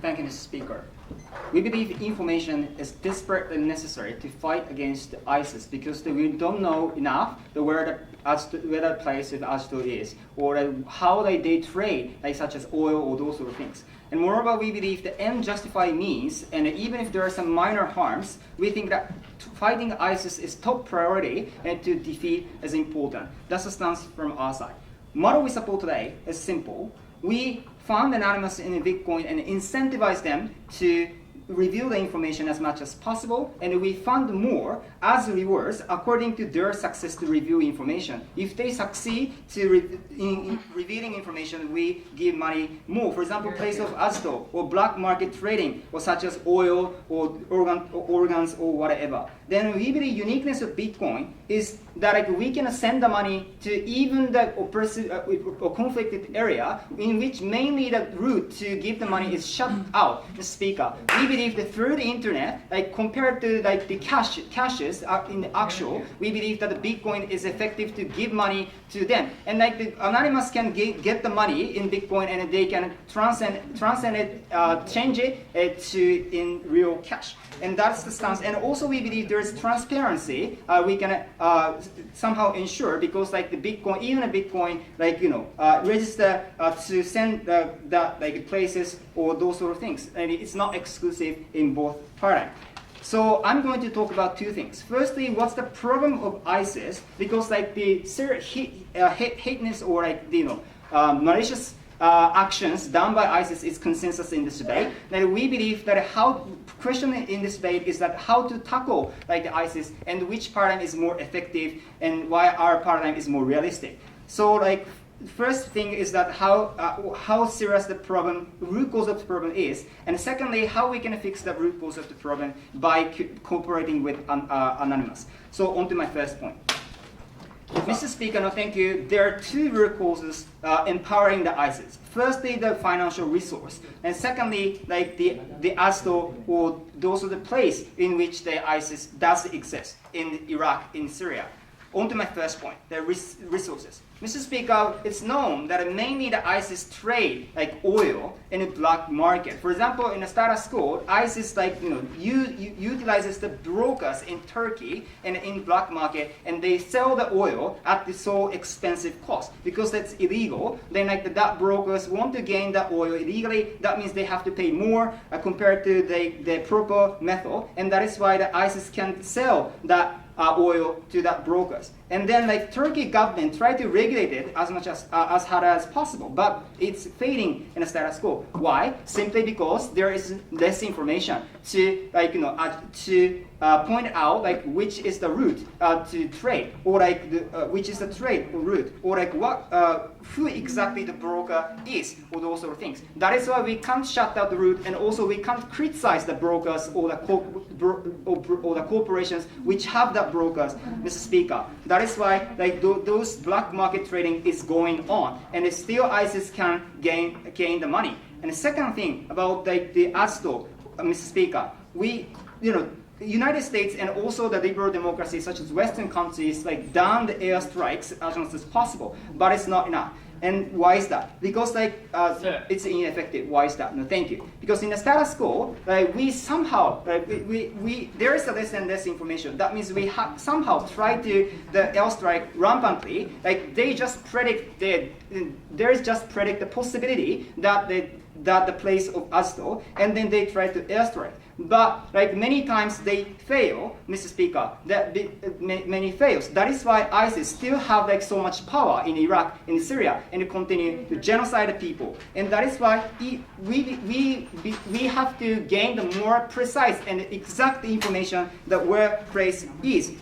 Thank you, Mr. Speaker. We believe information is desperately necessary to fight against ISIS because we don't know enough where the place of Azto is, or how they trade, such as oil or those sort of things. And moreover, we believe the end justify means, and even if there are some minor harms, we think that fighting ISIS is top priority and to defeat is important. That's the stance from our side. Model we support today is simple. We fund anonymous in Bitcoin and incentivize them to reveal the information as much as possible, and we fund more as rewards according to their success to review information. If they succeed in revealing information, we give money more. For example, place of Azto or black market trading, or such as oil or organs or whatever. Then we believe uniqueness of Bitcoin is that we can send the money to even the conflicted area in which mainly the route to give the money is shut out. The speaker. We believe that through the internet, compared to the cashes in the actual, we believe that the Bitcoin is effective to give money to them. And the anonymous can get the money in Bitcoin and they can transcend it, change it to in real cash. And that's the stance. And also we believe there is transparency. We can somehow ensure, because the Bitcoin, even a Bitcoin, register to send the places or those sort of things. And it's not exclusive in both paradigms. So I'm going to talk about two things. Firstly, what's the problem of ISIS? Because the hateness or malicious actions done by ISIS is consensus in this debate. Then we believe that question in this debate is that how to tackle the ISIS and which paradigm is more effective and why our paradigm is more realistic. So first thing is that how serious the problem, root cause of the problem is, and secondly, how we can fix the root cause of the problem by cooperating with Anonymous. So on to my first point. Mr. Speaker, no, thank you. There are two root causes empowering the ISIS. Firstly, the financial resource, and secondly, the Azto or those are the place in which the ISIS does exist in Iraq, in Syria. On to my first point, the resources. Mr. Speaker, it's known that mainly the ISIS trade oil in the black market. For example, in the status quo, ISIS utilizes the brokers in Turkey and in black market, and they sell the oil at the so expensive cost because that's illegal. Then that brokers want to gain the oil illegally. That means they have to pay more compared to the proper method, and that is why the ISIS can sell that oil to that brokers. And then Turkey government tried to regulate it as much as hard as possible, but it's failing in the status quo. Why? Simply because there is less information to point out which is the route to trade, or which is the trade route, or who exactly the broker is, or those sort of things. That is why we can't shut down the route, and also we can't criticize the brokers or the corporations which have that brokers, Mr. Speaker. That is why those black market trading is going on, and still ISIS can gain the money. And the second thing about the Azto, Mr. Speaker, United States and also the liberal democracies such as Western countries done the airstrikes as much as possible, but it's not enough. And why is that? Because it's ineffective. Why is that? No, thank you. Because in the status quo, we somehow there is less and less information. That means we somehow try to the airstrike rampantly. They just predict the possibility that the place of Azto, and then they try to airstrike. But many times they fail, Mr. Speaker. Many fails. That is why ISIS still have so much power in Iraq, in Syria, and continue to genocide the people. And that is why we have to gain the more precise and exact information that where place is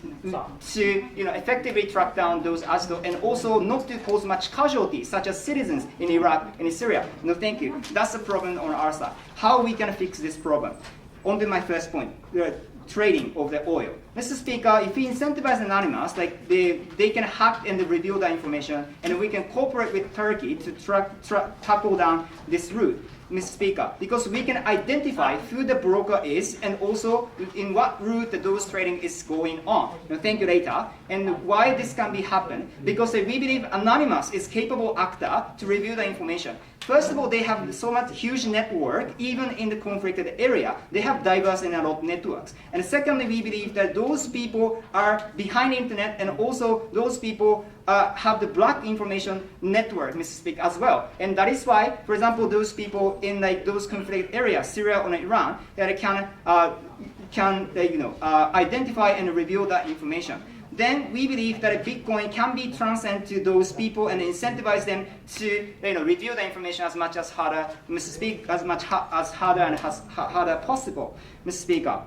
to effectively track down those Azto, and also not to cause much casualties such as citizens in Iraq and in Syria. No, thank you. That's the problem on our side. How we can fix this problem? on to my first point, the trading of the oil. Mr. Speaker, if we incentivize Anonymous, like they can hack and reveal the information, and we can cooperate with Turkey to tackle down this route. Mr. Speaker, because we can identify who the broker is and also in what route those trading is going on. Thank you later. And why this can be happen? Because we believe Anonymous is capable actor to review the information. First of all, they have so much huge network, even in the conflicted area. They have diverse and a lot of networks. And secondly, we believe that those people are behind the internet, and also those people have the black information network, Mr. Speaker, as well. And that is why, for example, those people in like those conflict areas, Syria or Iran, that can identify and reveal that information. Then we believe that Bitcoin can be transcend to those people and incentivize them to review the information as much as harder, Mr. Speaker, as harder and as harder possible, Mr. Speaker.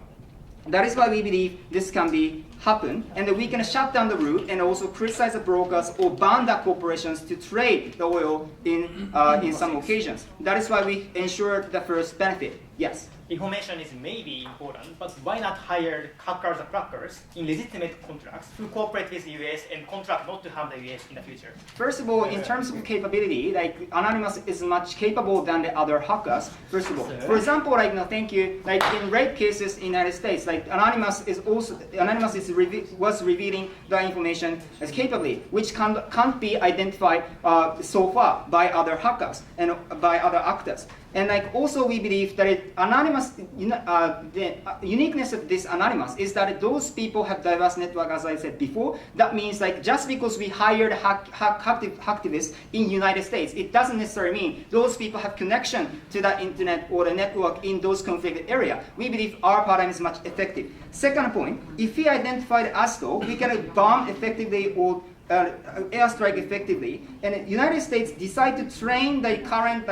That is why we believe this can be happen, and that we can shut down the route and also criticize the brokers or ban the corporations to trade the oil in some occasions. That is why we ensure the first benefit. Yes. Information is maybe important, but why not hire hackers and crackers in legitimate contracts who cooperate with the US and contract not to harm the US in the future? First of all, in terms of capability, like Anonymous is much capable than the other hackers. First of all, for example, thank you. Like in rape cases in the United States, like Anonymous was revealing the information as capably, which can't be identified so far by other hackers and by other actors. And like also we believe that Anonymous, the uniqueness of this Anonymous is that those people have diverse network, as I said before. That means like just because we hired hacktivists in United States, it doesn't necessarily mean those people have connection to the internet or the network in those conflicted area. We believe our paradigm is much effective. Second point, if we identify the ASTO, we can bomb effectively or airstrike effectively, and the United States decide to train the current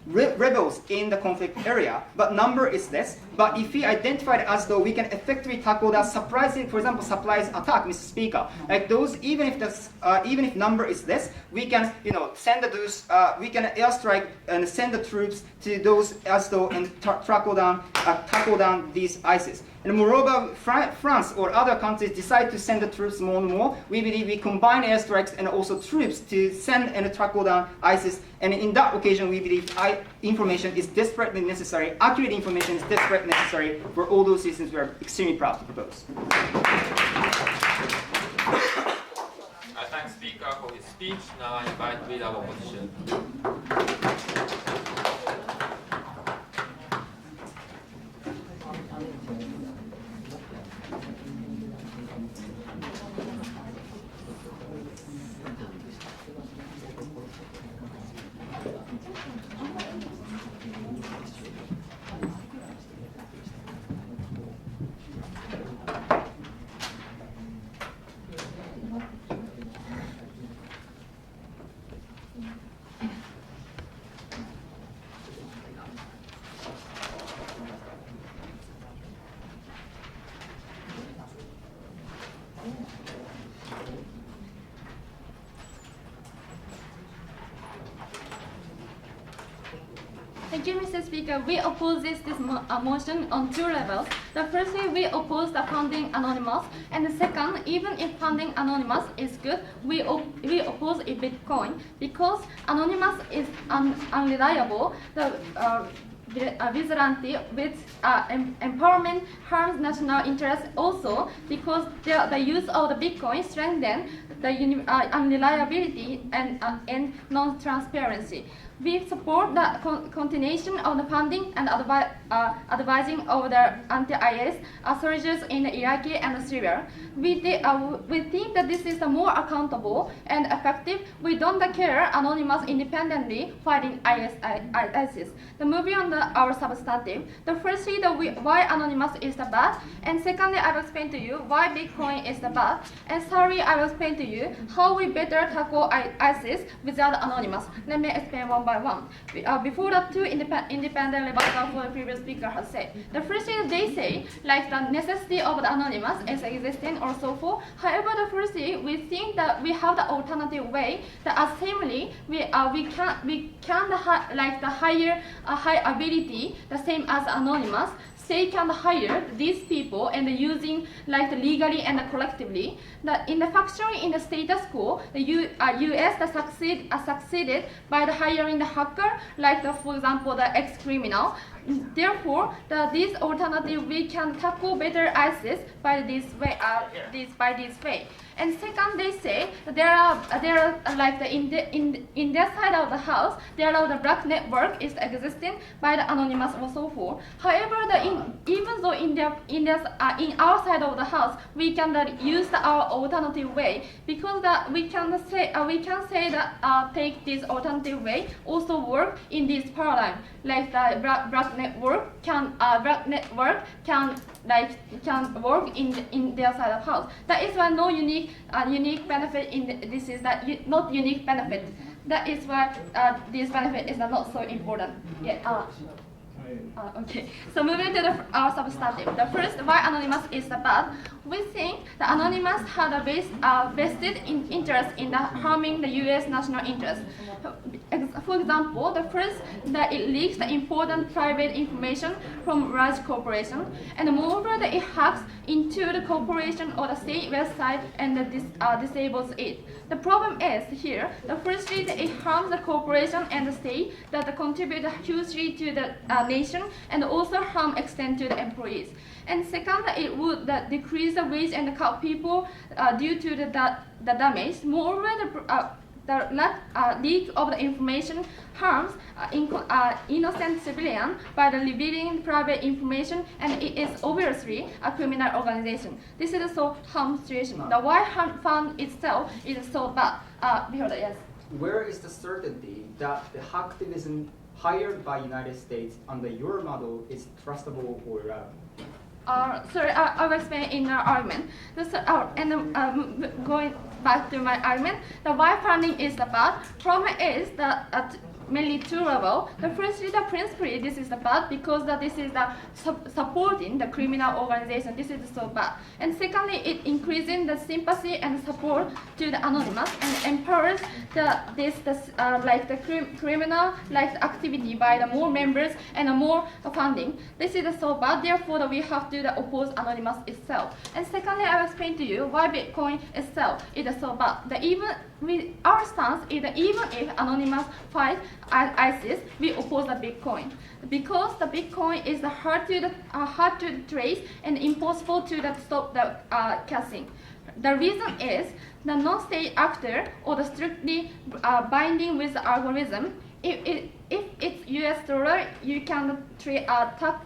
rebels in the conflict area, but number is less. But if we identify it as though we can effectively tackle that surprising, for example, supplies attack, Mr. Speaker, like those, even if number is less, we can send those, we can airstrike and send the troops to those as though and tackle down these ISIS. And moreover, France or other countries decide to send the troops more and more. We believe we combine airstrikes and also troops to send and tackle down ISIS. And in that occasion, we believe information is desperately necessary. Accurate information is desperately necessary for all those reasons we are extremely proud to propose. I thank speaker for his speech. Now I invite leader of opposition. Thank you, Mr. Speaker. We oppose this motion on two levels. The first way, we oppose the funding Anonymous, and the second, even if funding Anonymous is good, we oppose a Bitcoin because Anonymous is unreliable. The vigilante with empowerment harms national interests also because the use of the Bitcoin strengthens the unreliability and non-transparency. We support the continuation of the funding and advising of the anti-IS soldiers in Iraq and Syria. We think that this is the more accountable and effective. We don't care Anonymous independently fighting ISIS. The movie on our substantive. The firstly, why Anonymous is the bad, and secondly, I will explain to you why Bitcoin is the bad, and thirdly, I will explain to you how we better tackle ISIS without Anonymous. Let me explain one by one. Before that, two independent rebuttal for the previous speaker has said. The first is they say like the necessity of the anonymous is existing or so forth. However, the first is we think that we have the alternative way that assembly we can like the high ability the same as anonymous. They can hire these people and using like legally and collectively. That in the factory in the status quo, the U.S. succeeded by the hiring the hacker, like for example the ex-criminal. Therefore, this alternative we can tackle better ISIS by this way. And second, they say there are like in their side of the house there are the black network is existing by the anonymous or so forth. However, even though in our side of the house we can use our alternative way because that we can say that take this alternative way also work in this paradigm like the black network can work in their side of house. That is why no unique benefit in this is that not unique benefit. That is why this benefit is not so important. Yeah. Okay. So moving to our substantive. The first, why anonymous is bad. We think the anonymous had a vested interest in harming the U.S. national interest. For example, the first that it leaks the important private information from large corporation, and moreover that it hacks into the corporation or the state website and disables it. The problem is here. The first is that it harms the corporation and the state that contribute hugely to the nation and also harm extend to the employees. And second, it would decrease the wage and cut people due to the damage. Moreover, the leak of the information harms innocent civilians by revealing private information, and it is obviously a criminal organization. This is so harm situation. The why harm fund itself is so bad. Yes. Where is the certainty that the hacktivism hired by United States under your model is trustable or Sorry, I'll explain in our argument. Going back to my argument, the why funding is bad. Problem is that at mainly two levels. The first is the principally this is bad because this is the supporting the criminal organization. This is so bad. And secondly, it increasing the sympathy and support to the anonymous and empowers criminal activity by the more members and more funding. This is so bad. Therefore, we have to oppose anonymous itself. And secondly, I will explain to you why Bitcoin itself is so bad. Our stance is that even if anonymous fight ISIS, we oppose the Bitcoin because the Bitcoin is hard to trace and impossible to stop the caching. The reason is the non-state actor or the strictly binding with the algorithm. If it's US dollar, you can track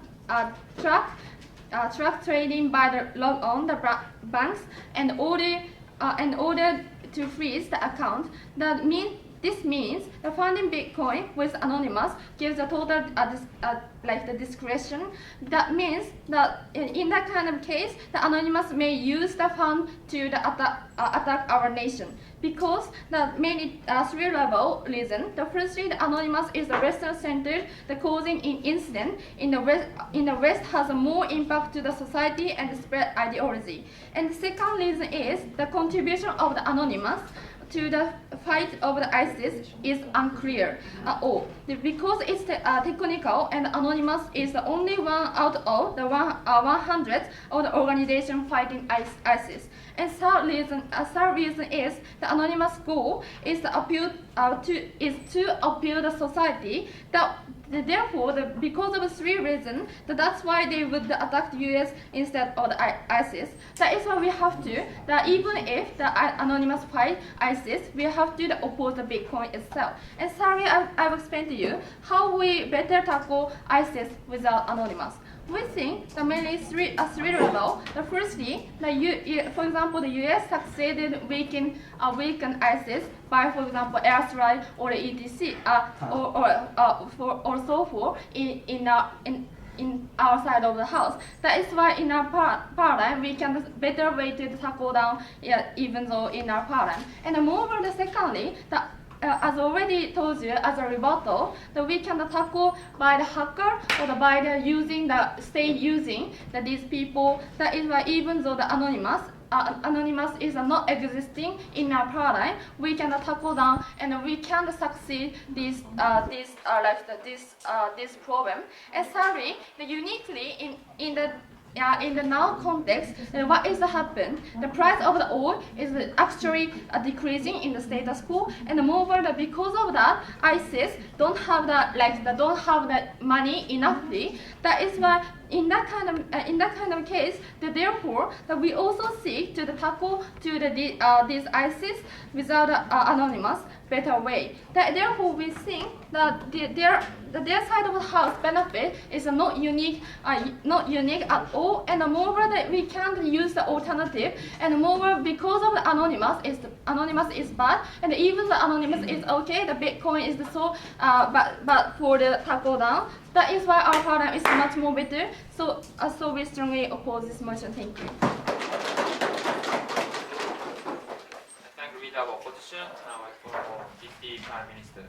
trading by the log on the banks and order to freeze the account. This means the funding Bitcoin with anonymous gives a total the discretion. That means that in that kind of case, the anonymous may use the fund to attack our nation. Because the many three-level reason. The first is the anonymous is the Western-centered, the causing incident in the West has a more impact to the society and spread ideology. And the second reason is the contribution of the anonymous to the fight of the ISIS is unclear at all. Because it's technical and anonymous is the only one out of the 100 of the organization fighting ISIS. And third reason is the anonymous goal is to appeal the society. Therefore, because of three reasons, that's why they would attack the US instead of the ISIS. That is why we have to, that even if the anonymous fight ISIS, we have to oppose the Bitcoin itself. And sorry, I will explain to you how we better tackle ISIS without anonymous. We think the mainly three level. The firstly, for example, the US succeeded weaken ISIS by, for example, airstrike or etc. or so forth in our side of the house. That is why in our paradigm we can better way to tackle down even though in our paradigm. And moreover, secondly, as already told you, as a rebuttal, that we can tackle by the hacker or by the using the state using that these people. That is why even though the anonymous is not existing in our paradigm, we can tackle down and we can succeed this problem. And thirdly, uniquely in the now context, what is happened? The price of the oil is actually decreasing in the status quo, and moreover, because of that, ISIS don't have the money enoughly. That is why in that kind of case, therefore, that we also seek to tackle to these ISIS without anonymous better way. That therefore we think that their side of the house benefit is not unique at all, and moreover that we can't use the alternative, and moreover because of the anonymous is bad, and even the anonymous is okay, the Bitcoin is so but for the tackle down. That is why our paradigm is much more better. So we strongly oppose this motion. Thank you. I thank leader of opposition. Now I call for Deputy Prime Minister.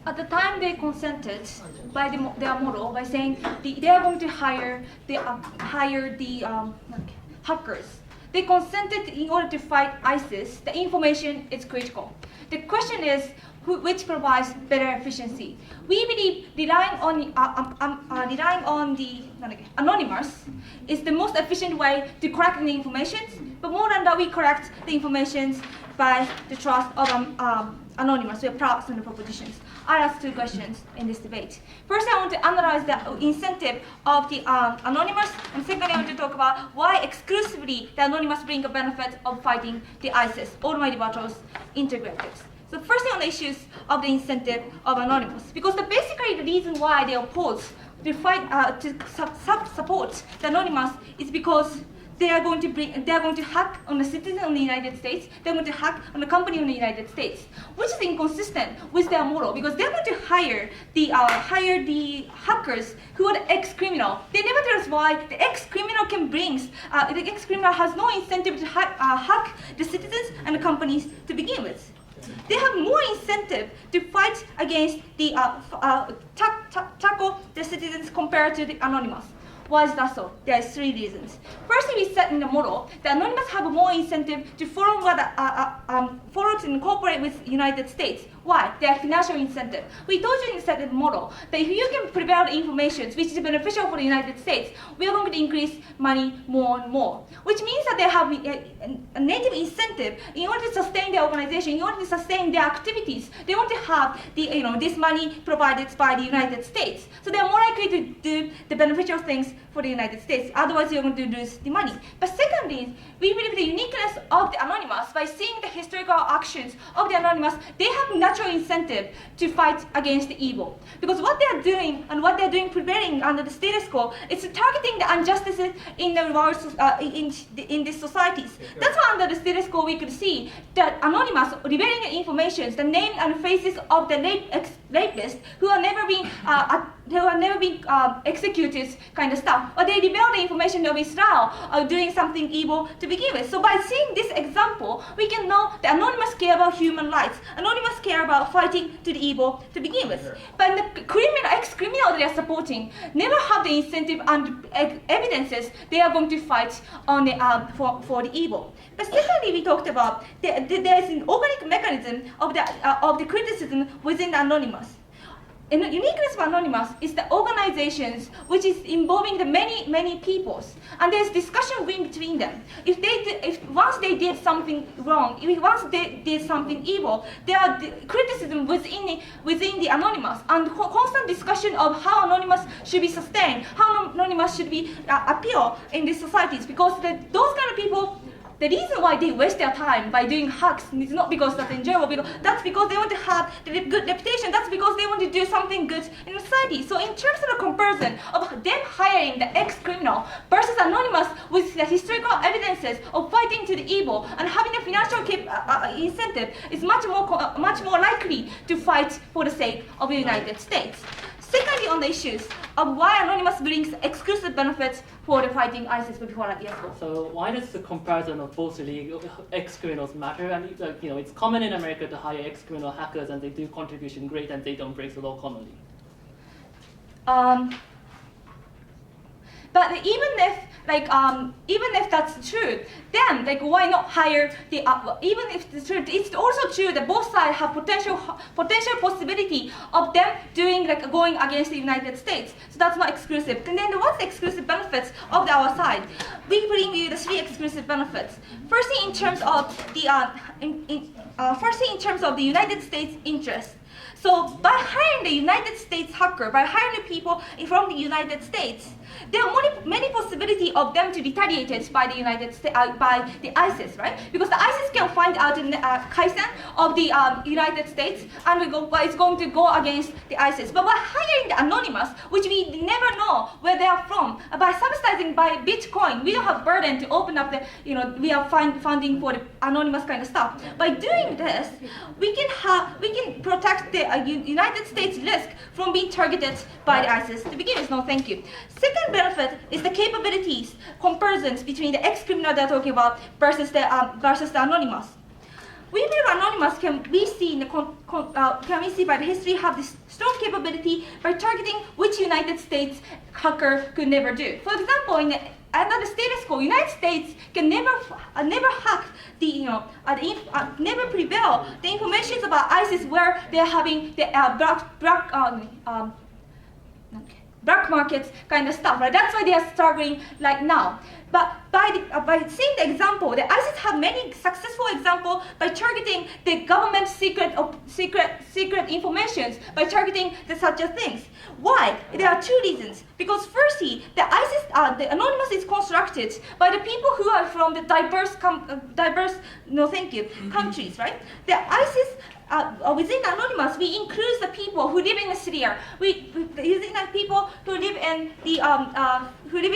At the time they consented by their model by saying they are going to hire the hackers. They consented in order to fight ISIS. The information is critical. The question is which provides better efficiency. We believe relying on the anonymous is the most efficient way to collect the information. But more than that, we collect the information by the trust of anonymous. We have props and propositions. I ask two questions in this debate. First, I want to analyze the incentive of the anonymous, and secondly, I want to talk about why exclusively the anonymous bring a benefit of fighting the ISIS. All my debatters integrated. So firstly, on the issues of the incentive of anonymous, because basically the reason why they oppose to fight support the anonymous is because they are going to hack on the citizen of the United States. They're going to hack on the company of the United States, which is inconsistent with their model because they're going to hire the hackers who are the ex-criminal. They never tell us why the ex-criminal can bring. The ex-criminal has no incentive to hack the citizens and the companies to begin with. They have more incentive to fight against the tackle the citizens compared to the anonymous. Why is that so? There are three reasons. Firstly, we said in the model that anonymous have more incentive to follow and cooperate with United States. Why? They have financial incentive. We told you in the model that if you can prevail the information which is beneficial for the United States, we are going to increase money more and more. Which means that they have a native incentive in order to sustain their organization, in order to sustain their activities. They want to have this money provided by the United States. So they are more likely to do the beneficial things for the United States. Otherwise, you're going to lose the money. But secondly, we believe the uniqueness of the anonymous, by seeing the historical actions of the anonymous, they have natural incentive to fight against the evil. Because what they are doing and what they are doing prevailing under the status quo is targeting the injustices in the world, in these societies. That's why under the status quo we could see that anonymous revealing the information, the name and faces of the rapists who are never been never been executed kind of stuff, or they reveal the information of Israel doing something evil to begin with. So by seeing this example, we can know that Anonymous care about human rights. Anonymous care about fighting to the evil to begin with. But the ex-criminal they are supporting never have the incentive and evidences they are going to fight on the, for the evil. But secondly, we talked about there is an organic mechanism of the criticism within the Anonymous. And the uniqueness of Anonymous is the organizations which is involving the many peoples, and there's discussion between them. If once they did something wrong, once they did something evil, there are criticism within the Anonymous, and constant discussion of how Anonymous should be sustained, how Anonymous should be appeal in these societies, because those kind of people. The reason why they waste their time by doing hacks is not because that's enjoyable, that's because they want to have the good reputation, that's because they want to do something good in society. So in terms of the comparison of them hiring the ex-criminal versus Anonymous with the historical evidences of fighting to the evil and having a financial incentive is much more likely to fight for the sake of the United States. Secondly, on the issues of why Anonymous brings exclusive benefits for the fighting ISIS before that, yes. So why does the comparison of both illegal ex-criminals matter? And it's common in America to hire ex-criminal hackers, and they do contribution great, and they don't break the law commonly. But even if that's true, then why not hire the even if it's true, it's also true that both sides have potential possibility of them going against the United States. So that's not exclusive. And then what's the exclusive benefits of our side? We bring you the 3 exclusive benefits. Firstly, in terms of the United States interest. So by hiring the United States hacker, by hiring the people from the United States, there are many possibilities of them to be retaliated by the United States, by the ISIS, right? Because the ISIS can find out the Kaizen of the United States, and it's going to go against the ISIS. But by hiring the Anonymous, which we never know where they are from, by subsidizing by Bitcoin, we don't have burden to open up we are funding for the Anonymous kind of stuff. By doing this, we can protect the United States risk from being targeted by the ISIS. To begin with, no, thank you. Second benefit is the capabilities comparisons between the ex-criminal they're talking about versus the Anonymous. We believe Anonymous can we see by the history have this strong capability by targeting which United States hacker could never do. For example, under the status quo, United States can never hack never prevail the information about ISIS where they're having the black markets kind of stuff, right? That's why they are struggling now. But by seeing the example, the ISIS have many successful examples by targeting the government secret informations, by targeting such things. Why? There are 2 reasons. Because firstly, the ISIS, the Anonymous is constructed by the people who are from the diverse countries, right? The ISIS. Within Anonymous, we include the people who live in Syria. Using the people who live in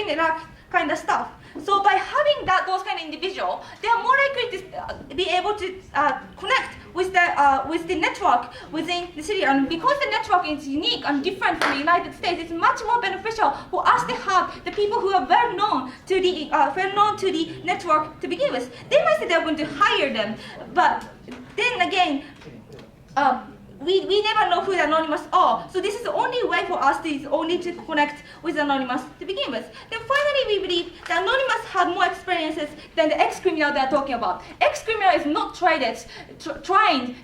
Iraq kind of stuff. So by having those kind of individuals, they are more likely to be able to connect with the network within Syria. And because the network is unique and different from the United States, it's much more beneficial for us to have the people who are well known to the network to begin with. They might say they're going to hire them, but then again. We never know who the Anonymous are. So this is the only way for us to connect with Anonymous to begin with. Then finally, we believe the Anonymous have more experiences than the ex-criminal they are talking about. Ex-criminal is not trying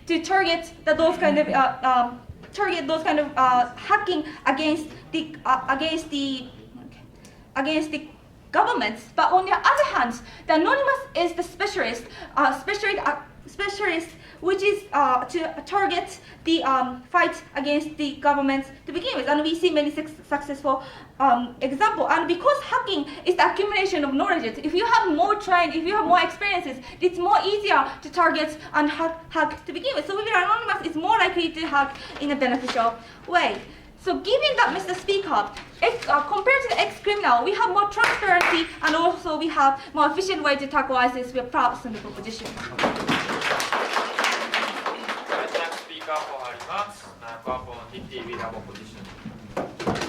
to target those kind of hacking against the governments. But on the other hand, the Anonymous is the specialist, which is to target the fight against the governments to begin with. And we see many successful examples. And because hacking is the accumulation of knowledge, if you have more experiences, it's more easier to target and hack to begin with. So we believe Anonymous is more likely to hack in a beneficial way. So given that, Mr. Speaker, compared to the ex-criminal, we have more transparency and also we have more efficient way to tackle ISIS. We are proud of the proposition. スピーカー4入ります。パワポの THBT the US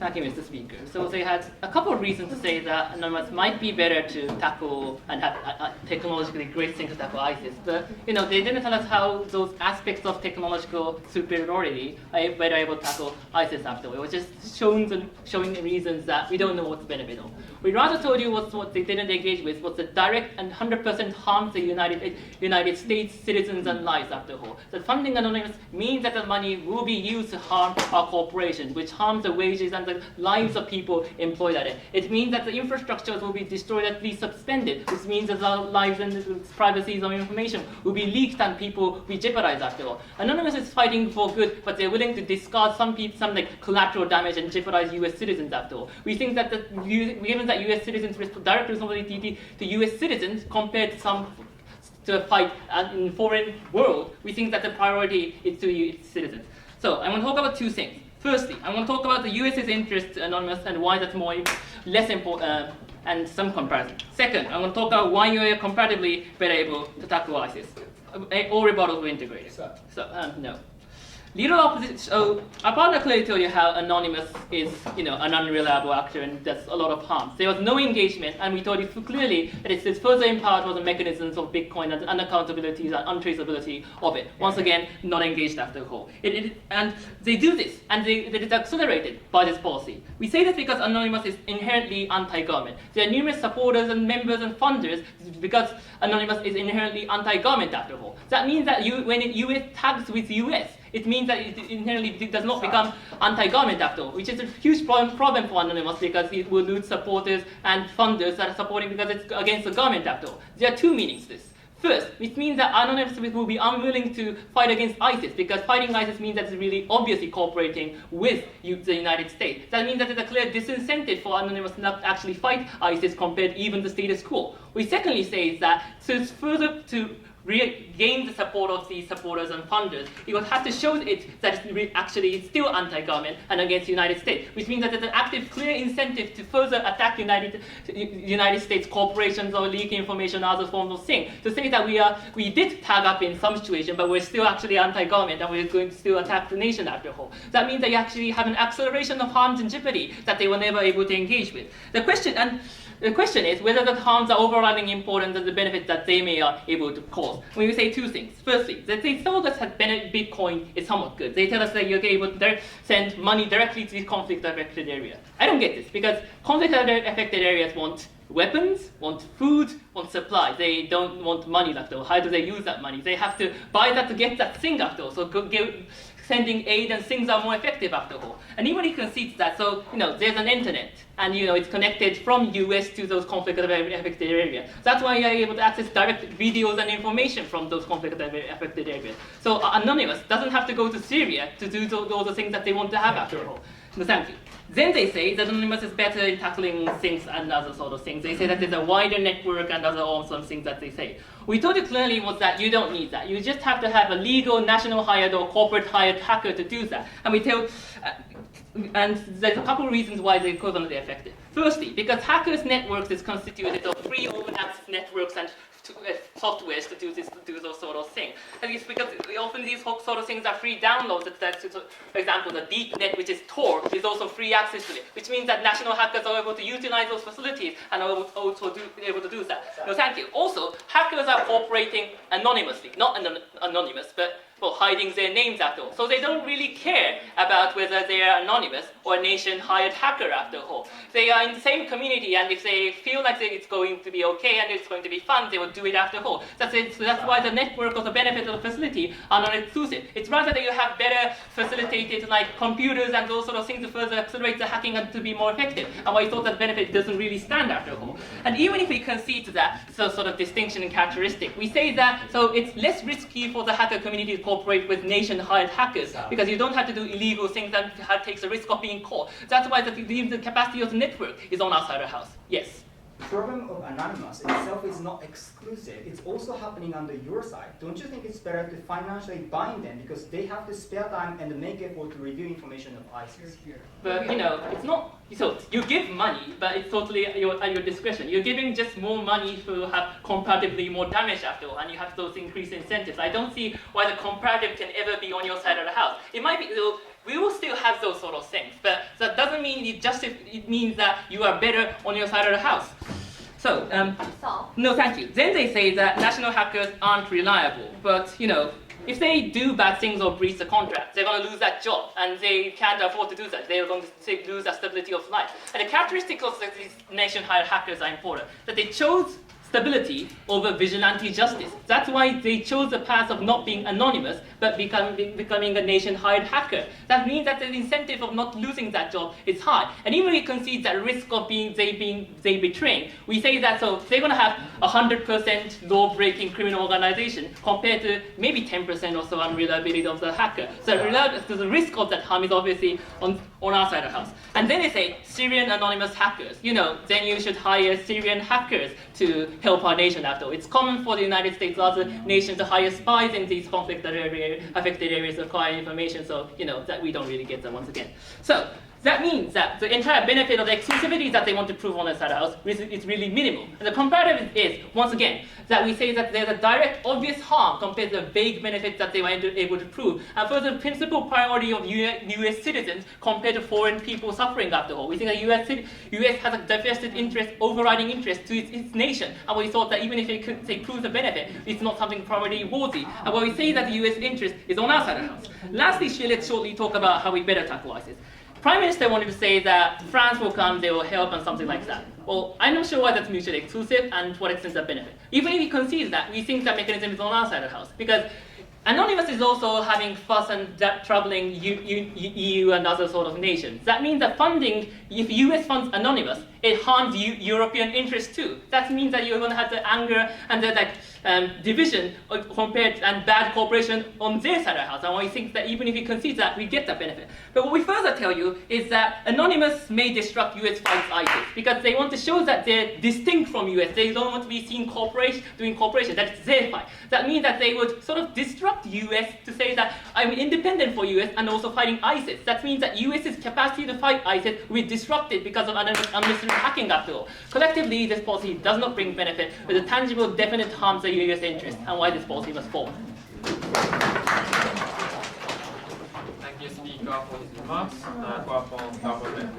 Thank you, Mr. Speaker. So they had a couple of reasons to say that Anonymous might be better to tackle and have technologically great things to tackle ISIS. But they didn't tell us how those aspects of technological superiority are better able to tackle ISIS after all. It was just showing reasons that we don't know what's the benefit of. We rather told you what they didn't engage with was the direct and 100% harm to United States citizens and lives after all. That funding Anonymous means that the money will be used to harm our corporations, which harms the wages and the lives of people employed at it. It means that the infrastructures will be destroyed, at least suspended, which means that our lives and the privacy of information will be leaked and people will be jeopardized after all. Anonymous is fighting for good, but they're willing to discard some like collateral damage and jeopardize U.S. citizens after all. We think that given that U.S. citizens direct responsibility to U.S. citizens compared to a fight in foreign world, we think that the priority is to its citizens. So I want to talk about two things. Firstly, I want to talk about the U.S.'s interest in Anonymous and why that's less important, and some comparison. Second, I want to talk about why you are comparatively better able to tackle ISIS. All rebuttals were integrated. So no. Little opposition. So our partner clearly told you how Anonymous is, an unreliable actor and does a lot of harm. There was no engagement, and we told you clearly that it's further empowered with the mechanisms of Bitcoin and unaccountability and untraceability of it. Once again, not engaged after the whole. And they do this, and it is accelerated by this policy. We say this because Anonymous is inherently anti-government. There are numerous supporters and members and funders because Anonymous is inherently anti-government after all. That means that when US tags with US, it means that it inherently does not become anti-government after all, which is a huge problem for Anonymous because it will lose supporters and funders that are supporting because it's against the government after all. There are two meanings to this. First, it means that Anonymous will be unwilling to fight against ISIS because fighting ISIS means that it's really obviously cooperating with the United States. That means that there's a clear disincentive for Anonymous not to actually fight ISIS compared even the status quo. We secondly say is that so it's further to regain the support of these supporters and funders, it will have to show that it's still anti-government and against the United States, which means that there's an active, clear incentive to further attack United States corporations or leak information, other forms of things. To say that we did tag up in some situation, but we're still actually anti-government and we're going to still attack the nation after all. That means that you actually have an acceleration of harms and jeopardy that they were never able to engage with. The question is whether the harms are overriding important than the benefits that they may are able to cause. When we say two things. Firstly, they told us that Bitcoin is somewhat good. They tell us that you're able to send money directly to these conflict-affected areas. I don't get this because conflict-affected areas want weapons, want food, want supplies. They don't want money after all. How do they use that money? They have to buy that to get that thing after all. So sending aid and things are more effective after all. And even he concedes that. So, there's an internet and, it's connected from US to those conflict-affected areas. That's why you're able to access direct videos and information from those conflict-affected areas. So Anonymous doesn't have to go to Syria to do all the things that they want to have after all. No, thank you. Then they say that Anonymous is better in tackling things and other sort of things. They say that there's a wider network and other awesome things that they say. We told you clearly was that you don't need that. You just have to have a legal, national hired or corporate hired hacker to do that. And there's a couple of reasons why they're equivalently effective. Firstly, because hackers' networks is constituted of free open access networks and softwares to do those sort of things. And it's because often these sort of things are free downloads. For example, the deep net, which is Tor, is also free access to it, which means that national hackers are able to utilize those facilities and are also able to do that. No, thank you. Also, hackers are cooperating anonymously, not anonymous, but hiding their names after all. So they don't really care about whether they are anonymous or a nation-hired hacker after all. They are in the same community, and if they feel like it's going to be okay and it's going to be fun, they will do it after all. That's why the network or the benefit of the facility are not exclusive. It's rather that you have better facilitated computers and those sort of things to further accelerate the hacking and to be more effective. And why I thought that benefit doesn't really stand after all. And even if we concede to that sort of distinction and characteristic, we say that so it's less risky for the hacker community to cooperate with nation-hired hackers because you don't have to do illegal things that takes the risk of being caught. That's why the capacity of the network is on our side of the house. Yes? The problem of Anonymous itself is not exclusive. It's also happening under your side. Don't you think it's better to financially bind them because they have to spare time and make effort to review information of ISIS? But it's not. So you give money, but it's totally at your discretion. You're giving just more money to have comparatively more damage after all, and you have those increased incentives. I don't see why the comparative can ever be on your side of the house. It might be. we will still have those sort of things, but that doesn't mean it means that you are better on your side of the house. So, no, thank you. Then they say that national hackers aren't reliable, but if they do bad things or breach the contract, they're going to lose that job, and they can't afford to do that. They're going to lose that stability of life. And the characteristics of these nation-hired hackers are important. That they chose stability over vigilante justice. That's why they chose the path of not being anonymous, but becoming a nation-hired hacker. That means that the incentive of not losing that job is high. And even if we concede that risk of they betraying, we say that so they're going to have 100% law-breaking criminal organization compared to maybe 10% or so unreliability of the hacker. So the risk of that harm is obviously on our side of the house. And then they say Syrian anonymous hackers. Then you should hire Syrian hackers to help our nation after all. It's common for the United States, other nations to hire spies in these conflict-affected areas to acquire information, so that we don't really get them once again. So that means that the entire benefit of the exclusivity that they want to prove on the side of the house is really minimal. And the comparative is, once again, that we say that there's a direct, obvious harm compared to the vague benefits that they were able to prove. And for the principal priority of US citizens compared to foreign people suffering after all. We think that US has a divested interest, overriding interest to its nation. And we thought that even if they prove the benefit, it's not something primarily worthy. And when we say that the US interest is on our side of the house. Lastly, let's shortly talk about how we better tackle ISIS. Prime Minister wanted to say that France will come, they will help, and something like that. Well, I'm not sure why that's mutually exclusive and to what extent that benefit. Even if we concede that, we think that mechanism is on our side of the house. Because Anonymous is also having fuss and troubling EU and other sort of nations. That means that funding, if US funds Anonymous, it harms European interests too. That means that you're going to have the anger and the division compared and bad cooperation on their side of the house. And we think that even if we concede that, we get that benefit. But what we further tell you is that Anonymous may disrupt US fights ISIS because they want to show that they're distinct from US. They don't want to be seen doing cooperation. That's their fight. That means that they would sort of disrupt US to say that I'm independent for US and also fighting ISIS. That means that US's capacity to fight ISIS will be disrupted because of unnecessary hacking after all. Collectively, this policy does not bring benefit, but the tangible, definite harms the US interest, and why this policy must fall. Thank you, Speaker, for his remarks. Call upon government.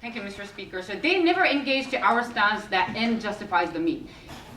Thank you, Mr. Speaker. So they never engaged to our stance that end justifies the mean.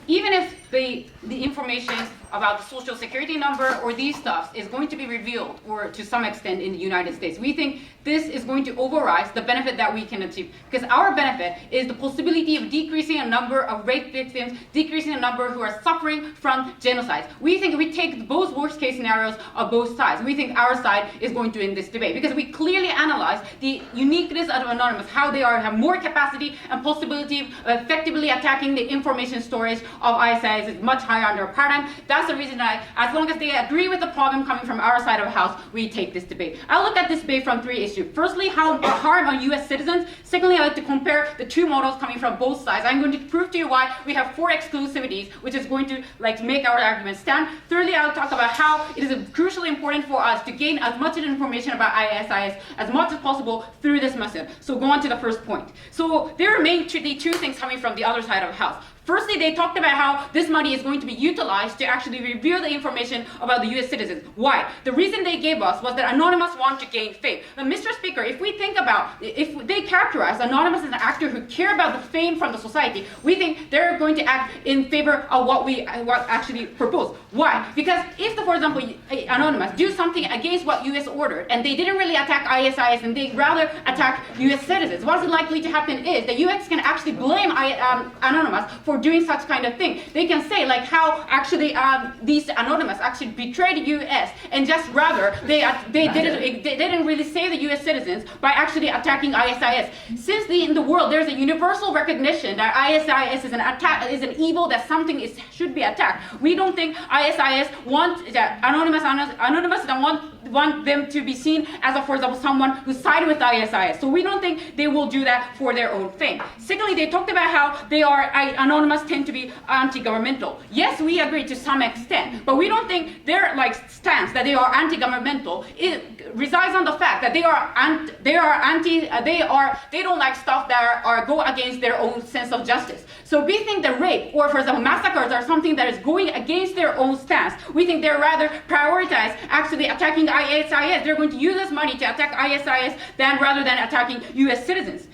Even if the information about the social security number or these stuffs is going to be revealed or to some extent in the United States, we think this is going to override the benefit that we can achieve. Because our benefit is the possibility of decreasing a number of rape victims, decreasing a number who are suffering from genocide. We think we take both worst case scenarios of both sides. We think our side is going to win this debate because we clearly analyze the uniqueness of Anonymous, how they have more capacity and possibility of effectively attacking the information storage of ISIS is much higher under a paradigm. That's the reason that as long as they agree with the problem coming from our side of the house, we take this debate. I look at this debate from three issues. Firstly, how harm on US citizens. Secondly, I like to compare the two models coming from both sides. I'm going to prove to you why we have 4 exclusivities, which is going to make our argument stand. Thirdly, I'll talk about how it is crucially important for us to gain as much information about ISIS as much as possible through this method. So go on to the first point. So there remain the two things coming from the other side of the house. Firstly, they talked about how this money is going to be utilized to actually reveal the information about the US citizens. Why? The reason they gave us was that Anonymous want to gain fame. But Mr. Speaker, if we think about, if they characterize Anonymous as an actor who care about the fame from the society, we think they're going to act in favor of what actually propose. Why? Because if, for example, Anonymous do something against what US ordered, and they didn't really attack ISIS, and they rather attack US citizens, what's likely to happen is the US can actually blame Anonymous for doing such kind of thing. They can say like how actually these Anonymous actually betrayed the US, and just rather they didn't really save the US citizens by actually attacking ISIS. Since in the world there's a universal recognition that ISIS is an evil, that something should be attacked. We don't think ISIS want that Anonymous don't want them to be seen as, for example, someone who sided with ISIS. So we don't think they will do that for their own fame. Secondly, they talked about how Anonymous tend to be anti-governmental. Yes, we agree to some extent, but we don't think their stance that they are anti-governmental resides on the fact that they don't like stuff that go against their own sense of justice. So we think that rape or, for example, massacres are something that is going against their own stance. We think they're rather prioritize actually attacking ISIS. They're going to use this money to attack ISIS rather than attacking US citizens.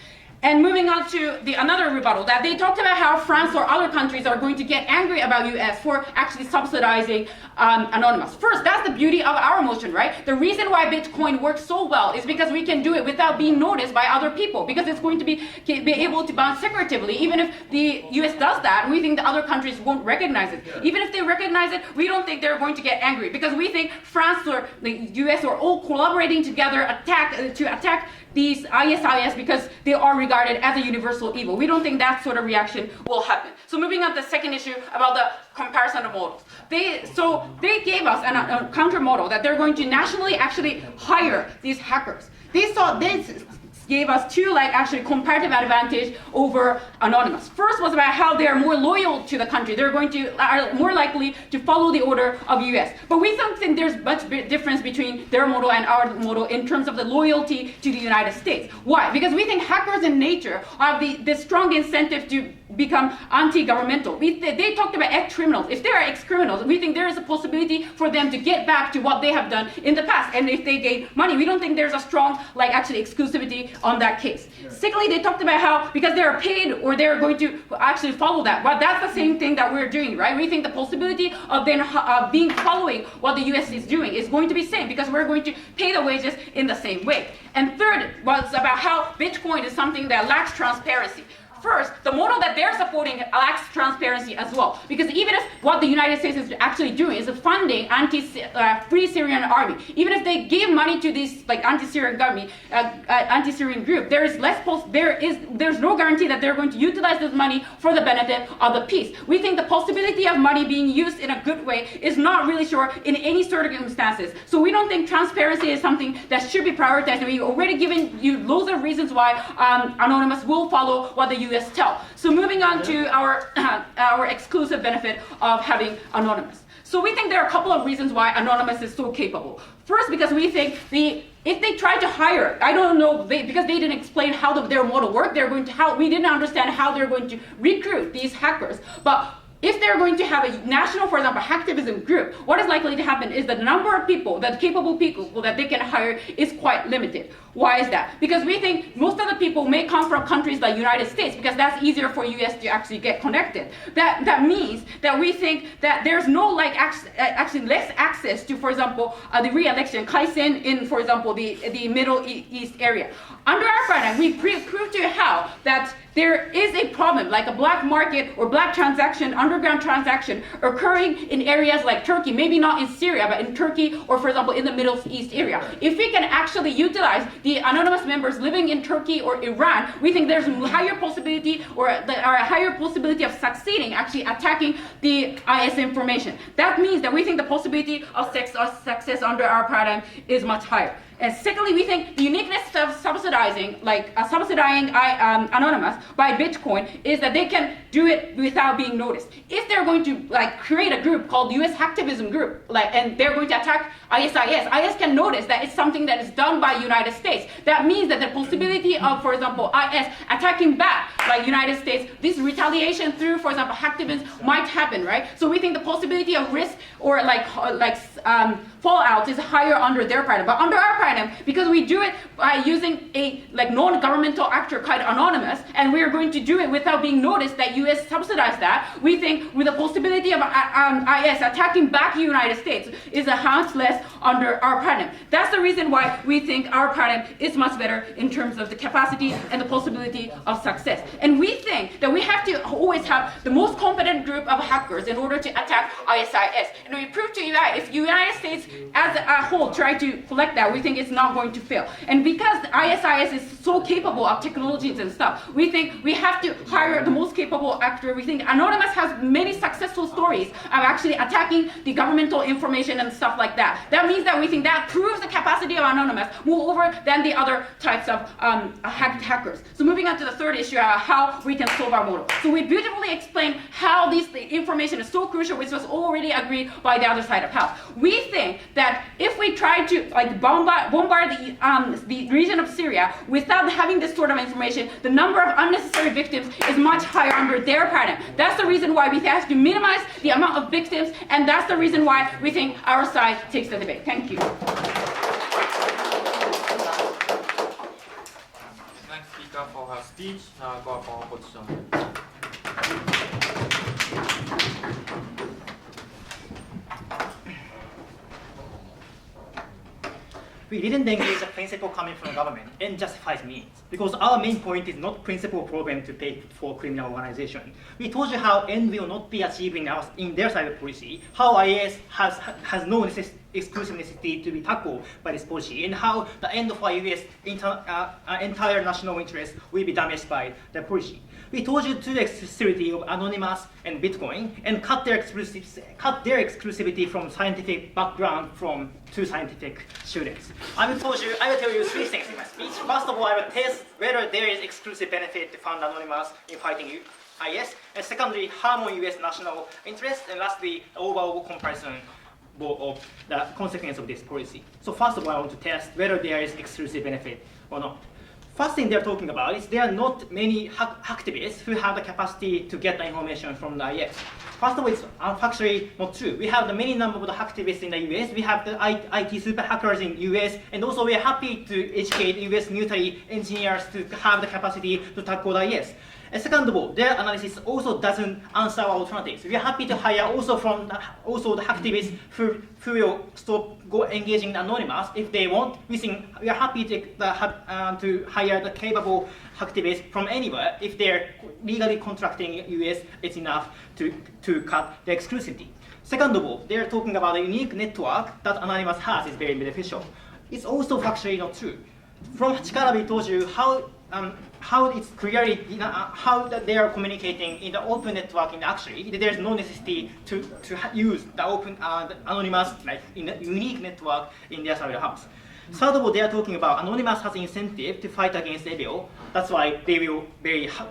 And moving on to another rebuttal, that they talked about how France or other countries are going to get angry about US for actually subsidizing Anonymous. First, that's the beauty of our motion, right? The reason why Bitcoin works so well is because we can do it without being noticed by other people, because it's going to be able to bounce secretively. Even if the US does that, we think the other countries won't recognize it. Even if they recognize it, we don't think they're going to get angry, because we think France or the US are all collaborating together to attack these ISIS because they are regarded as a universal evil. We don't think that sort of reaction will happen. So moving on to the second issue about the comparison of models. They gave us a counter model that they're going to nationally actually hire these hackers. They gave us two actually comparative advantage over Anonymous. First was about how they are more loyal to the country. They're are more likely to follow the order of US. But we don't think there's much difference between their model and our model in terms of the loyalty to the United States. Why? Because we think hackers in nature have the strong incentive to become anti-governmental. They talked about ex-criminals. If they are ex-criminals, we think there is a possibility for them to get back to what they have done in the past. And if they gain money, we don't think there's a strong actually exclusivity on that case. Yeah. Secondly, they talked about how because they are paid or they're going to actually follow that. But that's the same thing that we're doing, right? We think the possibility of them following what the US is doing is going to be same, because we're going to pay the wages in the same way. And third was about how Bitcoin is something that lacks transparency. First, the model that they're supporting lacks transparency as well, because even if what the United States is actually doing is funding Free Syrian Army, even if they give money to this anti-Syrian army, anti-Syrian group, there's no guarantee that they're going to utilize this money for the benefit of the peace. We think the possibility of money being used in a good way is not really sure in any circumstances. So we don't think transparency is something that should be prioritized. We've already given you loads of reasons why Anonymous will follow what the US tell. So moving on to our exclusive benefit of having Anonymous. So we think there are a couple of reasons why Anonymous is so capable. First, because we think if they try to hire, I don't know, because they didn't explain how their model worked, we didn't understand how they're going to recruit these hackers. But if they're going to have a national, for example, hacktivism group, what is likely to happen is the number of people, the capable people that they can hire is quite limited. Why is that? Because we think most of the people may come from countries like United States, because that's easier for US to actually get connected. That means that we think that there's no actually less access to, for example, the re-election, Kaisen in, for example, the Middle East area. Under our paradigm, we proved to you how that there is a problem, like a black market or black transaction, underground transaction occurring in areas like Turkey, maybe not in Syria, but in Turkey or, for example, in the Middle East area. If we can actually utilize the anonymous members living in Turkey or Iran, we think there's a higher possibility or a higher possibility of succeeding, actually attacking the IS information. That means that we think the possibility of success under our paradigm is much higher. And secondly, we think the uniqueness of subsidizing Anonymous by Bitcoin is that they can do it without being noticed. If they're going to create a group called US Hacktivism Group, and they're going to attack IS can notice that it's something that is done by United States. That means that the possibility of, for example, IS attacking back United States, this retaliation through, for example, hacktivism might happen, right? So we think the possibility of risk or fallout is higher under their paradigm. But under our paradigm, because we do it by using a non-governmental actor kind of Anonymous, and we are going to do it without being noticed that US subsidized that, we think with the possibility of IS attacking back the United States is a much less under our paradigm. That's the reason why we think our paradigm is much better in terms of the capacity and the possibility of success. And we think that we have to always have the most competent group of hackers in order to attack ISIS. And we prove to you that if United States as a whole try to collect that, we think it's not going to fail. And because ISIS is so capable of technologies and stuff, we think we have to hire the most capable actor. We think Anonymous has many successful stories of actually attacking the governmental information and stuff like that. That means that we think that proves the capacity of Anonymous moreover than the other types of hackers. So moving on to the third issue, how we can solve our model. So we beautifully explained how this information is so crucial, which was already agreed by the other side of house. We think that if we try to bombard the region of Syria without having this sort of information, the number of unnecessary victims is much higher under their paradigm. That's the reason why we have to minimize the amount of victims, and that's the reason why we think our side takes the debate. Thank you. Next speaker for her speech. Now go for opposition. We didn't engage a principle coming from the government and justifies means, because our main point is not principal problem to pay for criminal organization. We told you how end will not be achieved in their cyber policy, how IS has no exclusive necessity to be tackled by this policy, and how the end of our US entire national interest will be damaged by the policy. We told you to the exclusivity of Anonymous and Bitcoin and cut their exclusivity from scientific background from two scientific students. I will tell you three things in my speech. First of all, I will test whether there is exclusive benefit to fund Anonymous in fighting IS, and secondly, harm on US national interest, and lastly, overall comparison of the consequence of this policy. So first of all, I want to test whether there is exclusive benefit or not. First thing they're talking about is there are not many hacktivists who have the capacity to get the information from the IS. First of all, it's factually not true. We have the many number of the hacktivists in the US, we have the IT super hackers in US, and also we are happy to educate US military engineers to have the capacity to tackle the IS. And second of all, their analysis also doesn't answer our alternatives. We are happy to hire also the hacktivists who will stop engaging the Anonymous if they want. We are happy to hire the capable hacktivists from anywhere if they're legally contracting US. It's enough to cut the exclusivity. Second of all, they're talking about a unique network that Anonymous has is very beneficial. It's also factually not true. From Chikara, we told you how it's clearly how they are communicating in the open network. And actually, there's no necessity to use the open the Anonymous in a unique network in their side of the house. Third of all, they are talking about Anonymous has incentive to fight against evil. That's why they will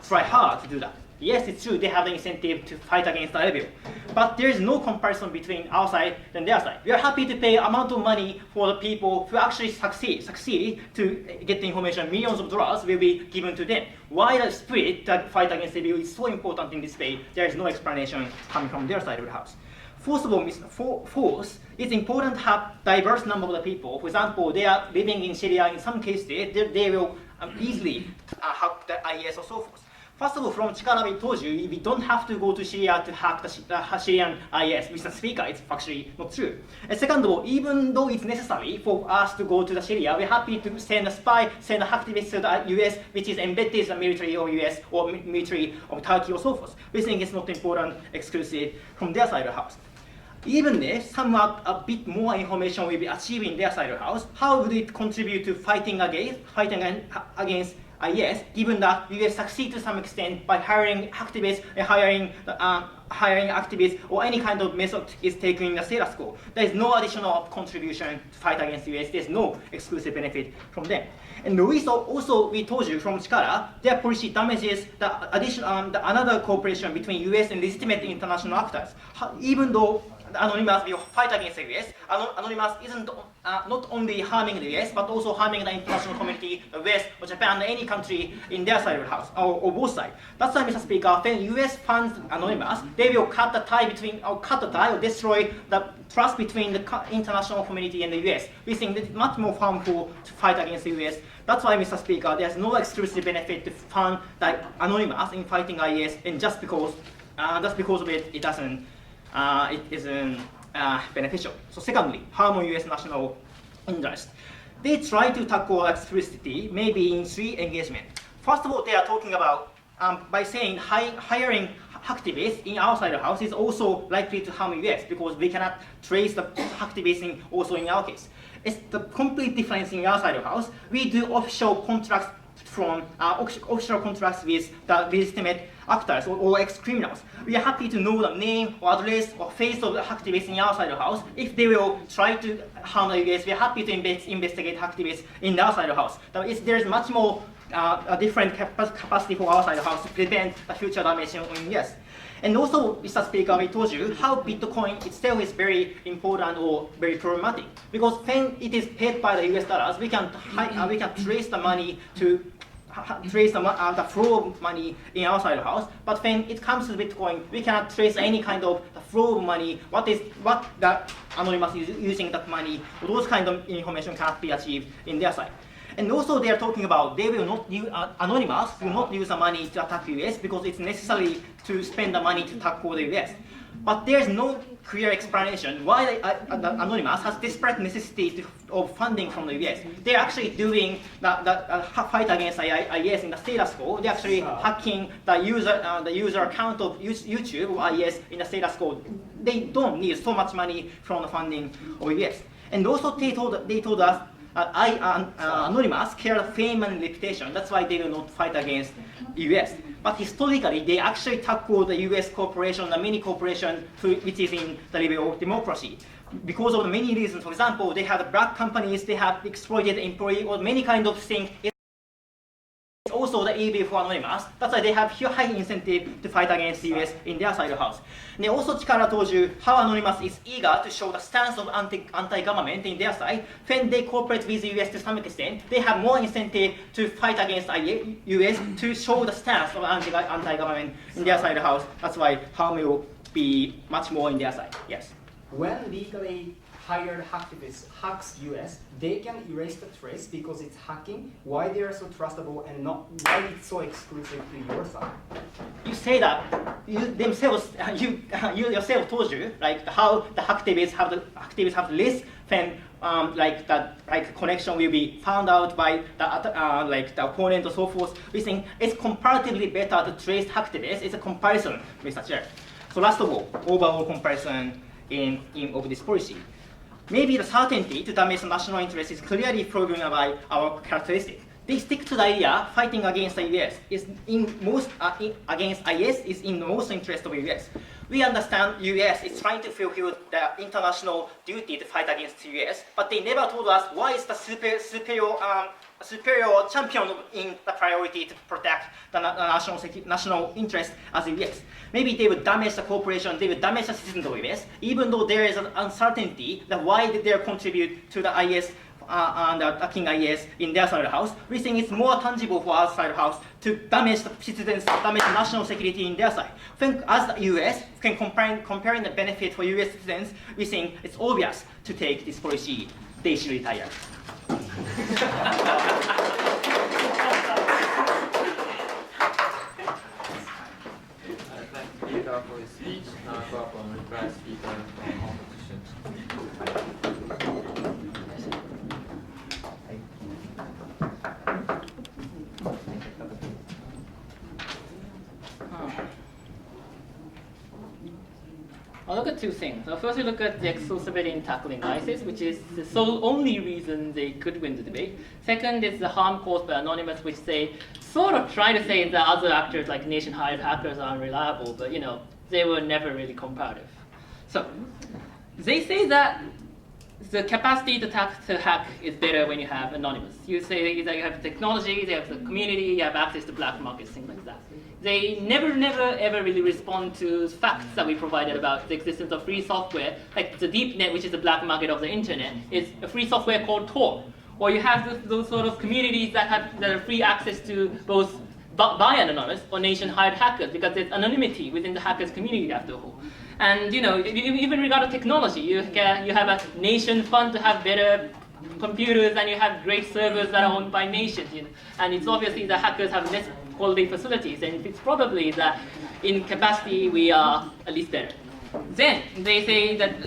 try hard to do that. Yes, it's true, they have the incentive to fight against the evil. But there is no comparison between our side and their side. We are happy to pay amount of money for the people who actually succeed to get the information. Millions of dollars will be given to them. Why the spirit to fight against evil is so important in this way, there is no explanation coming from their side of the house. Fourth of all, it's important to have diverse number of the people. For example, they are living in Syria. In some cases, they will easily hack the IS or so forth. First of all, from Chikara, we told you we don't have to go to Syria to hack the Syrian IS with the speaker. It's actually not true. And second of all, even though it's necessary for us to go to Syria, we're happy to send a hacktivist to the US, which is embedded in the military of US or military of Turkey or so forth. We think it's not important, exclusive from their side of the house. Even if somewhat a bit more information will be achieved in their side of the house, how would it contribute to fighting against IS, given that US succeed to some extent by hiring activists and hiring hiring activists or any kind of method is taken in the status quo. There is no additional contribution to fight against the US. There's no exclusive benefit from them. And we told you from Chikara, their policy damages the another cooperation between US and legitimate international actors. Even though Anonymous will fight against the US, Anonymous isn't not only harming the US, but also harming the international community, the West, or Japan, any country in their side of the house, or both sides. That's why, Mr. Speaker, when US funds Anonymous, they will cut the tie or destroy the trust between the international community and the US. We think it's much more harmful to fight against the US. That's why, Mr. Speaker, there's no exclusive benefit to fund the Anonymous in fighting IS, and just because of it, it isn't beneficial. So secondly, harm on US national interest. They try to tackle exclusivity maybe in 3 engagements. First of all, they are talking about by saying hiring activists in outside the house is also likely to harm US because we cannot trace the activists also in our case. It's the complete difference in outside the house. We do offshore contracts with the legitimate actors or ex-criminals. We are happy to know the name or address or face of the activists in outside the house. If they will try to harm the US, we are happy to investigate activists in the outside the house. There is much more a different capacity for outside the house to prevent the future damage in US. And also, Mr. Speaker, we told you how Bitcoin itself is very important or very problematic. Because when it is paid by the US dollars, we can trace the money to trace the flow of money in outside the house. But when it comes to Bitcoin, we cannot trace any kind of the flow of money, what the Anonymous is using that money. Those kind of information cannot be achieved in their side. And also they are talking about they will not use, Anonymous will not use the money to attack the US because it's necessary to spend the money to tackle the US. But there's no clear explanation why the Anonymous has desperate necessity of funding from the US. They're actually doing the fight against IS in the status quo. They're actually hacking the user account of YouTube or IS in the status quo. They don't need so much money from the funding of US. And also they told us Anonymous care fame and reputation. That's why they will not fight against US. But historically, they actually tackled the US corporation, the mini corporation, which is in the level of democracy. Because of the many reasons. For example, they have black companies, they have exploited employees, or many kind of things. It's also the EV for Anonymous. That's why they have high incentive to fight against the US in their side of the house. And they also Chikara told you how Anonymous is eager to show the stance of anti-government in their side. When they cooperate with the US to some extent, they have more incentive to fight against US to show the stance of anti-government in their side of the house. That's why harm will be much more in their side. Yes. When legally hired activists hacks US, they can erase the trace because it's hacking. Why they are so trustable and not why it's so exclusive to your side? You say that you yourself told you like how the activists have less when connection will be found out by the opponent or so forth. We think it's comparatively better to trace activists. It's a comparison, Mr. Chair. So last of all, overall comparison of this policy. Maybe the certainty to damage the national interest is clearly proven by our characteristic. They stick to the idea fighting against the US is against IS is in the most interest of the US. We understand US is trying to fulfill the international duty to fight against the US, but they never told us why is the superior champion in the priority to protect the national interest as the US. Maybe they would damage the corporation, they would damage the citizens of the US, even though there is an uncertainty that why did they contribute to the IS and attacking IS in their side of the house. We think it's more tangible for our side of the house to damage the citizens, damage the national security in their side. Think as the US, comparing the benefit for US citizens, we think it's obvious to take this policy. They should retire. Thank you, Peter, for your speech. Now I go up on reply speaker competition. I'll look at two things. So first we look at the exclusivity in tackling ISIS, which is the sole only reason they could win the debate. Second is the harm caused by Anonymous, which they sort of try to say that other actors like nation-hired hackers are unreliable, but they were never really comparative. So they say that the capacity to hack is better when you have anonymous. You say that you have technology, you have the community, you have access to black markets, things like that. They never ever really respond to facts that we provided about the existence of free software, like the deep net, which is the black market of the internet, is a free software called Tor. Or you have those sort of communities that have free access to both by anonymous or nation-hired hackers, because there's anonymity within the hackers community after all. And even regarding technology, you have a nation fund to have better computers, and you have great servers that are owned by nations. And it's obviously the hackers have less quality facilities, and it's probably that in capacity we are at least better. Then they say that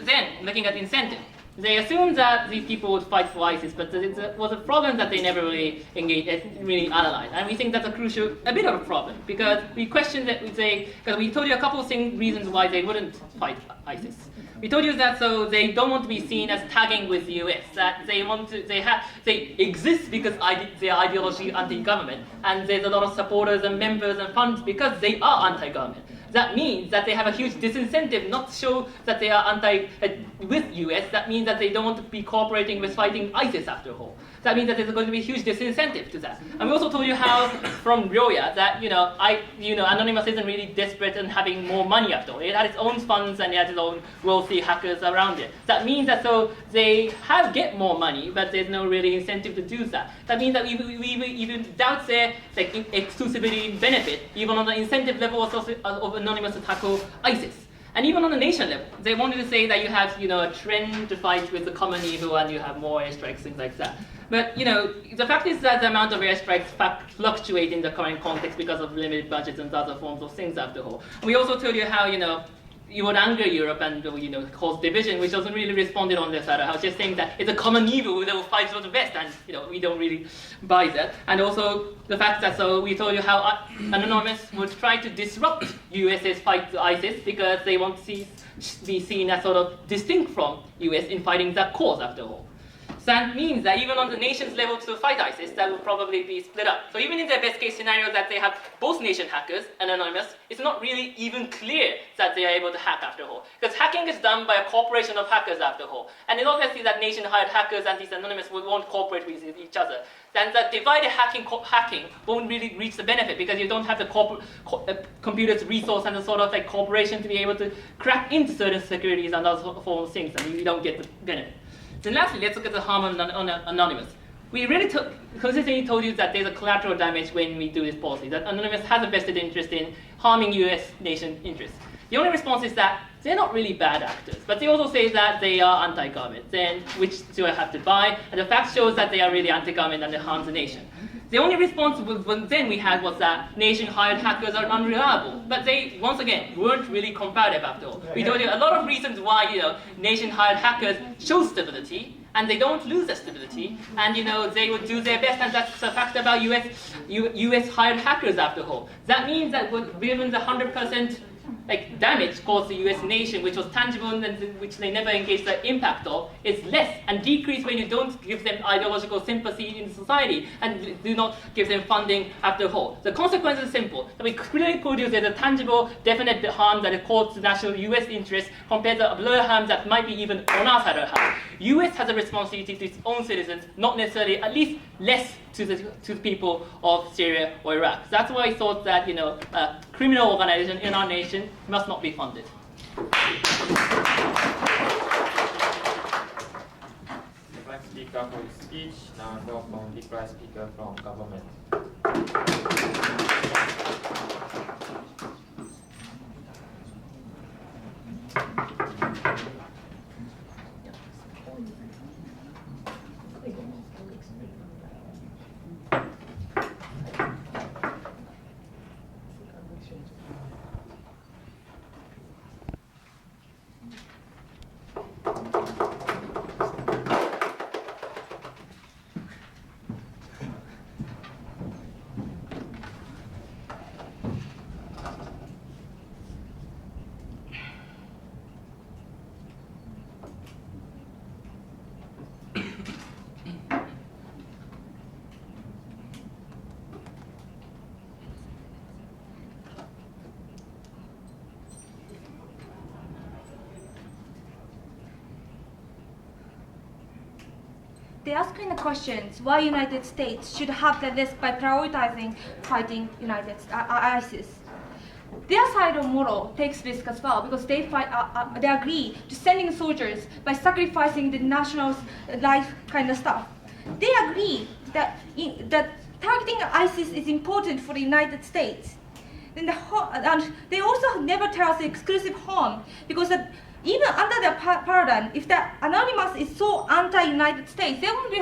looking at incentive, they assume that these people would fight for ISIS, but it was a problem that they never really analyzed. And we think that's a bit of a problem, because we question that, because we told you a couple of reasons why they wouldn't fight ISIS. We told you that so they don't want to be seen as tagging with the US, that they exist because they are ideology anti-government, and there's a lot of supporters and members and funds because they are anti-government. That means that they have a huge disincentive not to show that they are with US. That means that they don't want to be cooperating with fighting ISIS after all. That means that there's going to be a huge disincentive to that. And we also told you how, from Ryoya, that Anonymous isn't really desperate and having more money after all. It had its own funds and it had its own wealthy hackers around it. That means that so they get more money, but there's no really incentive to do that. That means that we even doubt their exclusivity benefit, even on the incentive level of Anonymous to tackle ISIS. And even on the nation level, they wanted to say that you have a trend to fight with the common evil and you have more airstrikes, things like that. But the fact is that the amount of airstrikes fluctuate in the current context because of limited budgets and other forms of things after all. We also told you how you would anger Europe and cause division, which doesn't really respond on this side. I was just saying that it's a common evil that will fight for the best, and we don't really buy that. And also the fact that we told you how Anonymous would try to disrupt US's fight to ISIS because they want to be seen as sort of distinct from US in fighting that cause after all. So that means that even on the nation's level to fight ISIS, that will probably be split up. So even in their best case scenario that they have both nation hackers and anonymous, it's not really even clear that they are able to hack after all. Because hacking is done by a corporation of hackers after all. And it's obviously that nation-hired hackers and these anonymous won't cooperate with each other. Then that divided hacking won't really reach the benefit because you don't have the computer's resource and the sort of cooperation to be able to crack into certain securities and other forms of things, and you don't get the benefit. Then lastly, let's look at the harm of Anonymous. We really consistently told you that there's a collateral damage when we do this policy, that Anonymous has a vested interest in harming US nation interests. The only response is that they're not really bad actors, but they also say that they are anti-government, which do I have to buy, and the fact shows that they are really anti-government and they harm the nation. The only response then we had was that nation-hired hackers are unreliable, but they, once again, weren't really comparative after all. We told you a lot of reasons why nation-hired hackers show stability, and they don't lose their stability, and they would do their best, and that's the fact about US-hired hackers after all. That means that given the 100% damage caused the US nation, which was tangible and which they never engaged the impact of, is less and decrease when you don't give them ideological sympathy in society and do not give them funding after all. The consequence is simple. That we clearly told you there's a tangible, definite harm that is caused to national US interests compared to a blurred harm that might be even on our side of the house. US has a responsibility to its own citizens, not necessarily, at least less to the people of Syria or Iraq. That's why I thought that a criminal organization in our nation must not be funded. The prime speaker for his speech. Now go from the prime speaker from government. They're asking the questions why United States should have the risk by prioritizing fighting ISIS. Their side of model takes risk as well because they agree to sending soldiers by sacrificing the national's life kind of stuff. They agree that targeting ISIS is important for the United States. And they also never tell us the exclusive harm because even under their paradigm, if the Anonymous is so anti-United States, they're going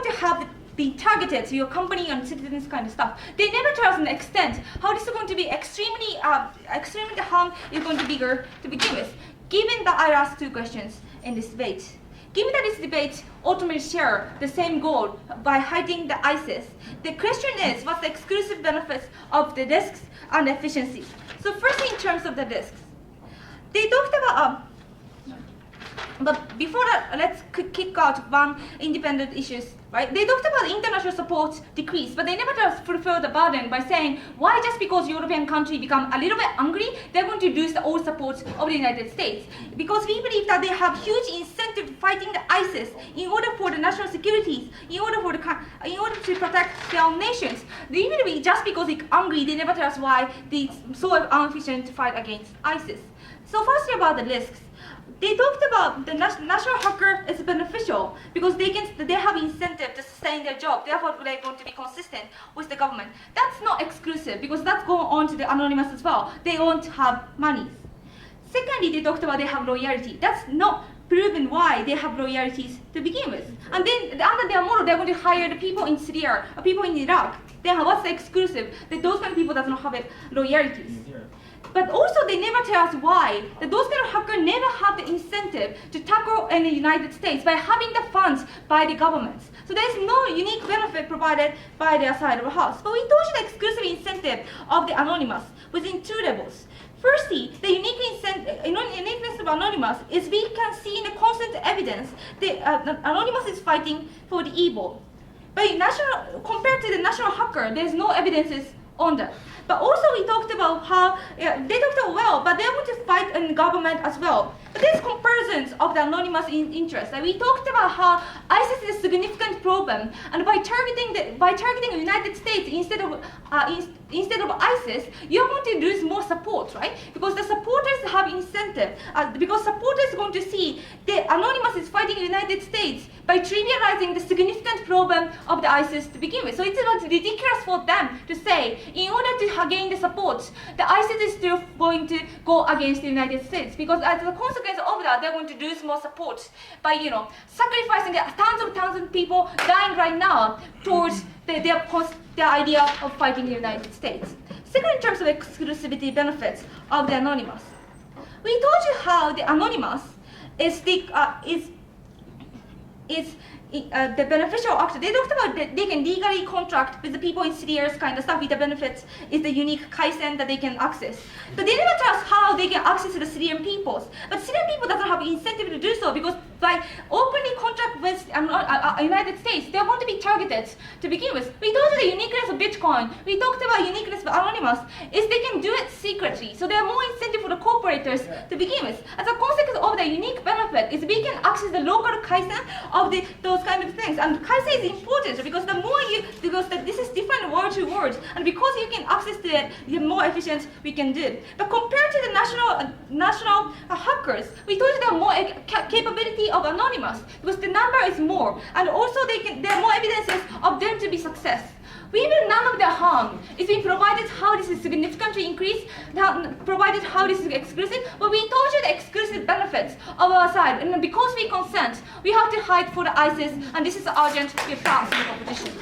to have be targeted to your company and citizens kind of stuff. They never tell us the extent how this is going to be extremely harm is going to be bigger to begin with. Given that I asked two questions in this debate, given that this debate ultimately share the same goal by hiding the ISIS, the question is what's the exclusive benefits of the risks and efficiency? So first in terms of the risks, they talked about but before that, let's kick out one independent issues, right? They talked about international support decrease, but they never just fulfill the burden by saying why just because European countries become a little bit angry, they're going to lose the all support of the United States. Because we believe that they have huge incentive fighting the ISIS in order for the national securities, in order to protect their own nations. They believe just because they're angry, they never tell us why they're so inefficient to fight against ISIS. So firstly about the risks. They talked about the national hacker is beneficial because they have incentive to sustain their job. Therefore, they're going to be consistent with the government. That's not exclusive because that's going on to the Anonymous as well. They won't have money. Secondly, they talked about they have loyalty. That's not proven why they have loyalties to begin with. And then under their model, they're going to hire the people in Syria or people in Iraq. Then what's the exclusive? That those kind of people does not have loyalties. But also they never tell us why that those kind of hackers never have the incentive to tackle in the United States by having the funds by the governments. So there is no unique benefit provided by their side of the house. But we told you the exclusive incentive of the Anonymous within two levels. Firstly, the uniqueness of Anonymous is we can see in the constant evidence that Anonymous is fighting for the evil. But compared to the national hacker, there is no evidences on that. But also we talked about how they talked about well, but they want to fight in government as well. But there's comparisons of the Anonymous interest. Like we talked about how ISIS is a significant problem, and by targeting the United States instead of ISIS, you're going to lose more support, right? Because the supporters have incentive. Because supporters are going to see the Anonymous is fighting the United States by trivializing the significant problem of the ISIS to begin with. So it's about ridiculous for them to say, in order to gain the support, the ISIS is still going to go against the United States. Because as a consequence of that, they're going to lose more support by, sacrificing tons of people dying right now towards their idea of fighting the United States. Second, in terms of exclusivity benefits of the Anonymous, we told you how the Anonymous is the beneficial actor. They talked about that they can legally contract with the people in Syria kind of stuff with the benefits is the unique Kaizen that they can access. But they never tell us how they can access the Syrian peoples. But Syrian people doesn't have incentive to do so because by openly contract with United States, they're going to be targeted to begin with. We told you the uniqueness of Bitcoin. We talked about uniqueness of Anonymous is they can do it secretly. So there are more incentive for the corporators to begin with. As a consequence of the unique benefit is we can access the local Kaizen of those kind of things. And Kaizen is important because this is different word to word. And because you can access to it, the more efficient we can do it. But compared to the national hackers, we told you there are more capability of Anonymous because the number is more. And also there are more evidences of them to be success. We will none of the harm is being provided how this is significantly increased, provided how this is exclusive, but we told you the exclusive benefits of our side, and because we consent, we have to hide for the ISIS, and this is urgent, we pass the competition.